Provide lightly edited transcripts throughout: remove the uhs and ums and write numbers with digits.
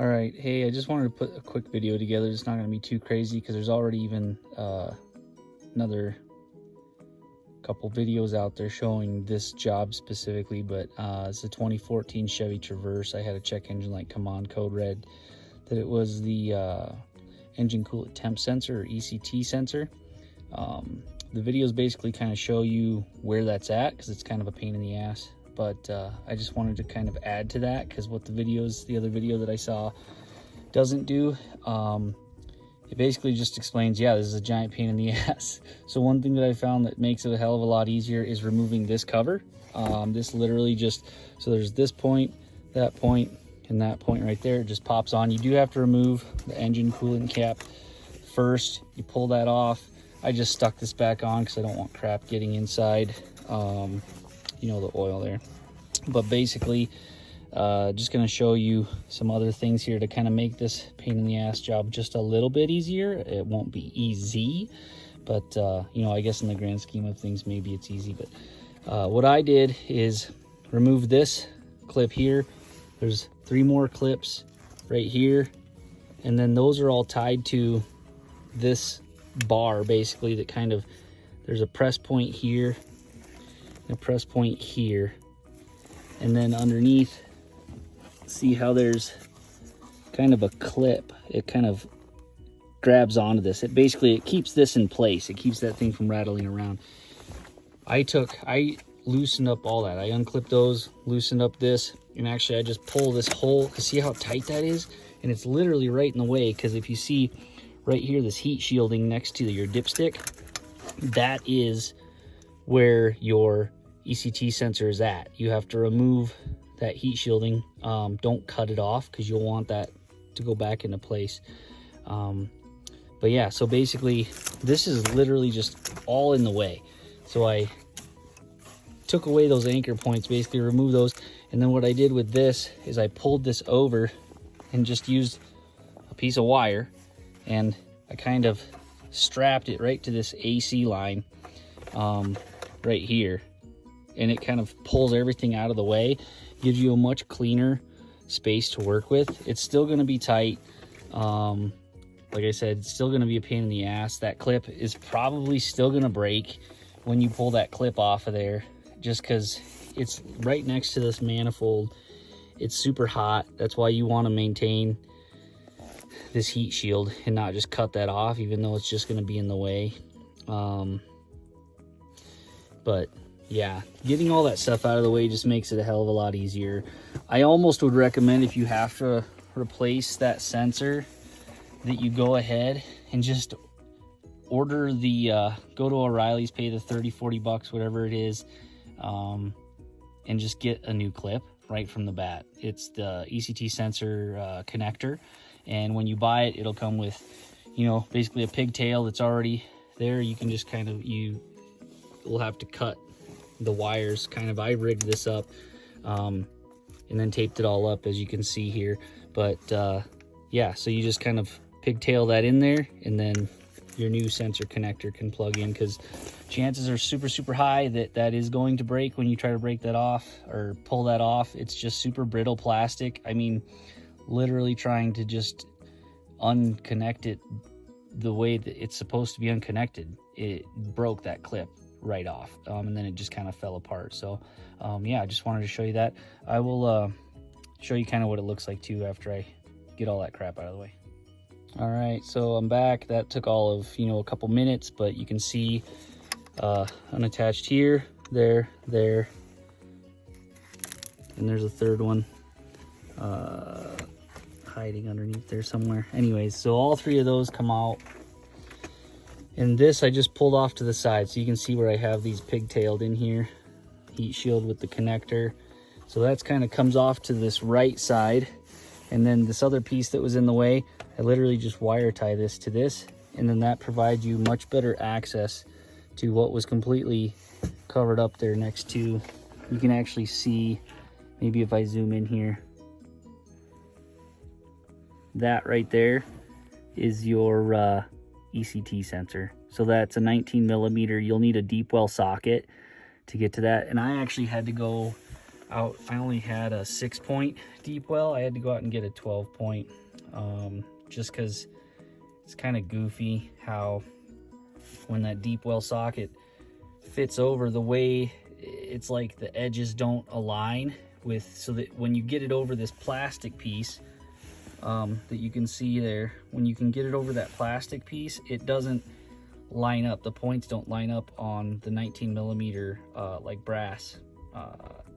All right, hey, I just wanted to put a quick video together. It's not going to be too crazy because there's already even another couple videos out there showing this job specifically, but it's a 2014 Chevy Traverse. I had a check engine light come on, code red that it was the engine coolant temp sensor or ECT sensor. The videos basically kind of show you where that's at because it's kind of a pain in the ass. But I just wanted to kind of add to that because what the other video that I saw doesn't do. It basically just explains, yeah, this is a giant pain in the ass. So one thing that I found that makes it a hell of a lot easier is removing this cover. This literally just, so there's this point, that point, and that point right there. It just pops on. You do have to remove the engine coolant cap first. You pull that off. I just stuck this back on because I don't want crap getting inside, you know, the oil there. But basically, just going to show you some other things here to kind of make this pain in the ass job just a little bit easier. It won't be easy, but you know, I guess in the grand scheme of things, maybe it's easy. But what I did is remove this clip here. There's 3 more clips right here, and then those are all tied to this bar basically that kind of, there's a press point here, a press point here, and then underneath, see how there's kind of a clip. It kind of grabs onto this. It basically, it keeps this in place. It keeps that thing from rattling around. I loosened up all that. I unclipped those, loosened up this, and actually I just pull this whole, see how tight that is? And it's literally right in the way, because if you see right here, this heat shielding next to your dipstick, that is where your ECT sensor is at. You have to remove that heat shielding. Don't cut it off because you'll want that to go back into place. But yeah, so basically this is literally just all in the way. So I took away those anchor points, basically removed those. And then what I did with this is I pulled this over and just used a piece of wire, and I kind of strapped it right to this AC line right here, and it kind of pulls everything out of the way, gives you a much cleaner space to work with. It's still going to be tight. Like I said, it's still going to be a pain in the ass. That clip is probably still going to break when you pull that clip off of there, just because it's right next to this manifold. It's super hot. That's why you want to maintain this heat shield and not just cut that off, even though it's just going to be in the way. But yeah, getting all that stuff out of the way just makes it a hell of a lot easier. I almost would recommend, if you have to replace that sensor, that you go ahead and just order the go to O'Reilly's, pay the 30-40 bucks, whatever it is, and just get a new clip right from the bat. It's the ECT sensor connector, and when you buy it, it'll come with, you know, basically a pigtail that's already there. You can just kind of, you will have to cut the wires. Kind of, I rigged this up and then taped it all up, as you can see here. But yeah, so you just kind of pigtail that in there, and then your new sensor connector can plug in, because chances are super high that that is going to break when you try to break that off or pull that off. It's just super brittle plastic. I mean, literally trying to just unconnect it the way that it's supposed to be unconnected, it broke that clip right off, and then it just kind of fell apart. So yeah, I just wanted to show you that. I will show you kind of what it looks like too after I get all that crap out of the way. All right, so I'm back. That took all of, you know, a couple minutes, but you can see unattached here, there, and there's a third one hiding underneath there somewhere. Anyways, so all 3 of those come out, and this I just pulled off to the side, so you can see where I have these pigtailed in here, heat shield with the connector. So that's kind of comes off to this right side, and then this other piece that was in the way, I literally just wire tie this to this, and then that provides you much better access to what was completely covered up there next to. You can actually see, maybe if I zoom in here, that right there is your ECT sensor. So that's a 19 millimeter. You'll need a deep well socket to get to that, and I actually had to go out. I only had a 6-point deep well. I had to go out and get a 12-point, just because it's kind of goofy how when that deep well socket fits over, the way it's like the edges don't align with, so that when you get it over this plastic piece that you can see there, when you can get it over that plastic piece, it doesn't line up. The points don't line up on the 19mm like brass,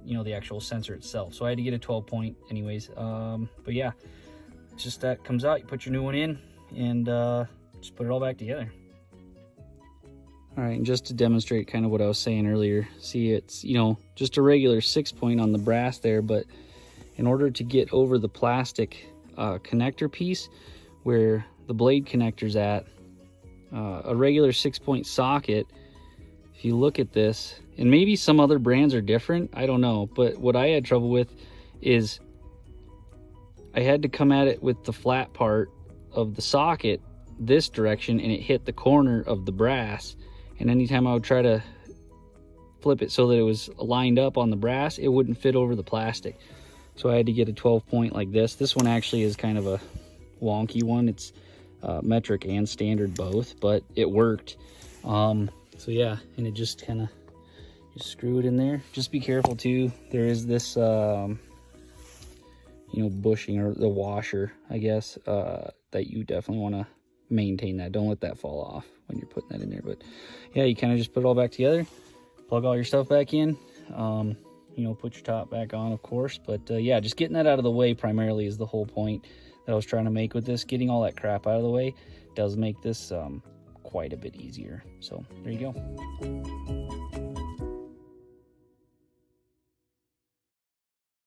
you know, the actual sensor itself. So I had to get a 12-point anyways. But yeah, it's just that comes out, you put your new one in, and just put it all back together. All right, and just to demonstrate kind of what I was saying earlier, see, it's, you know, just a regular 6-point on the brass there, but in order to get over the plastic connector piece where the blade connector's at, a regular 6-point socket, if you look at this, and maybe some other brands are different, I don't know, but what I had trouble with is I had to come at it with the flat part of the socket this direction, and it hit the corner of the brass, and anytime I would try to flip it so that it was lined up on the brass, it wouldn't fit over the plastic. So I had to get a 12-point like this. This one actually is kind of a wonky one. It's metric and standard both, but it worked. So yeah, and it just kind of, just screw it in there. Just be careful too, there is this you know, bushing, or the washer, I guess, that you definitely want to maintain that. Don't let that fall off when you're putting that in there. But yeah, you kind of just put it all back together, plug all your stuff back in, you know, put your top back on, of course. But yeah, just getting that out of the way primarily is the whole point that I was trying to make with this. Getting all that crap out of the way does make this quite a bit easier. So there you go.